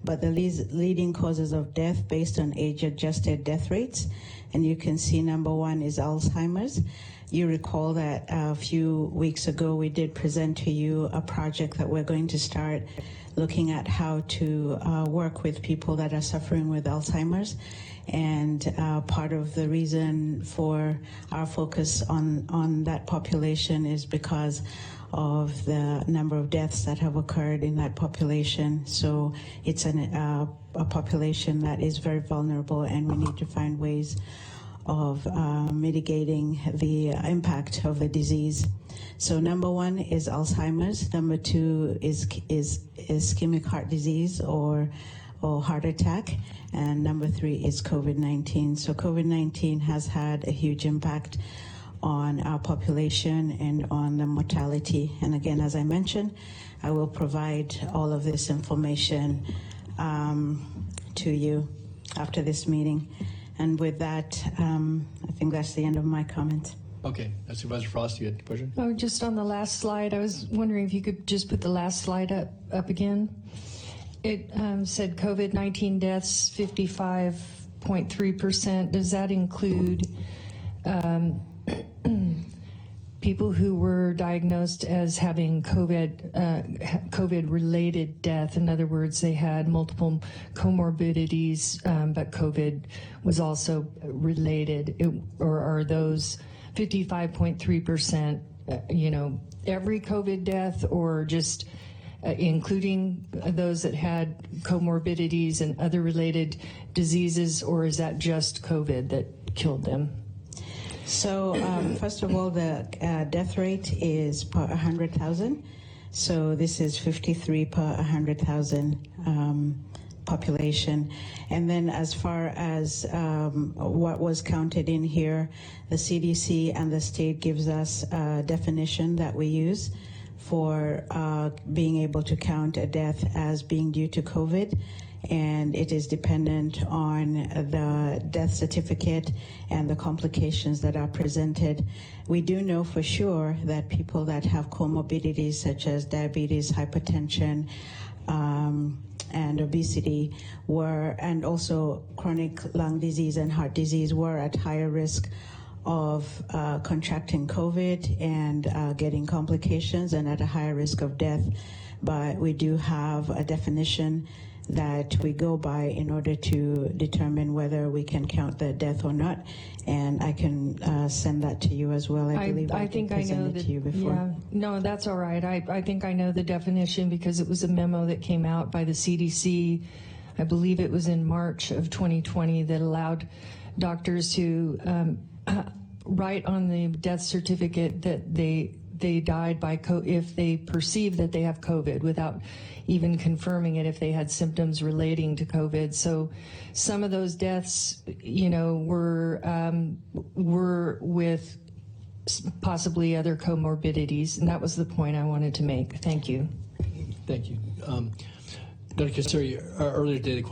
but the leading causes of death based on age-adjusted death rates. And you can see number one is Alzheimer's. You recall that a few weeks ago we did present to you a project that we're going to start looking at how to work with people that are suffering with Alzheimer's. And part of the reason for our focus on that population is because of the number of deaths that have occurred in that population. So it's a population that is very vulnerable, and we need to find ways of mitigating the impact of the disease. So number one is Alzheimer's. Number two is ischemic heart disease or heart attack. And number three is COVID-19. So COVID-19 has had a huge impact on our population and on the mortality. And again, as I mentioned, I will provide all of this information to you after this meeting. And with that, I think that's the end of my comment. Okay, Supervisor Frost, you had a question? Oh, just on the last slide, I was wondering if you could just put the last slide up again. It said COVID-19 deaths 55.3%. Does that include people who were diagnosed as having COVID-related death? In other words, they had multiple comorbidities, but COVID was also related. Or are those 55.3%, every COVID death, or just including those that had comorbidities and other related diseases, or is that just COVID that killed them? So first of all, the death rate is per 100,000. So this is 53 per 100,000 population. And then as far as what was counted in here, the CDC and the state gives us a definition that we use for being able to count a death as being due to COVID. And it is dependent on the death certificate and the complications that are presented. We do know for sure that people that have comorbidities such as diabetes, hypertension, and obesity and also chronic lung disease and heart disease were at higher risk of contracting COVID and getting complications, and at a higher risk of death. But we do have a definition that we go by in order to determine whether we can count the death or not, and I can send that to you as well. I believe I think I know that. To you before. Yeah, no, that's all right. I think I know the definition because it was a memo that came out by the CDC. I believe it was in March of 2020 that allowed doctors to write on the death certificate that they died by if they perceive that they have COVID without even confirming it if they had symptoms relating to COVID. So some of those deaths, were with possibly other comorbidities, and that was the point I wanted to make. Thank you. Thank you. Dr. Kasirye, earlier today, the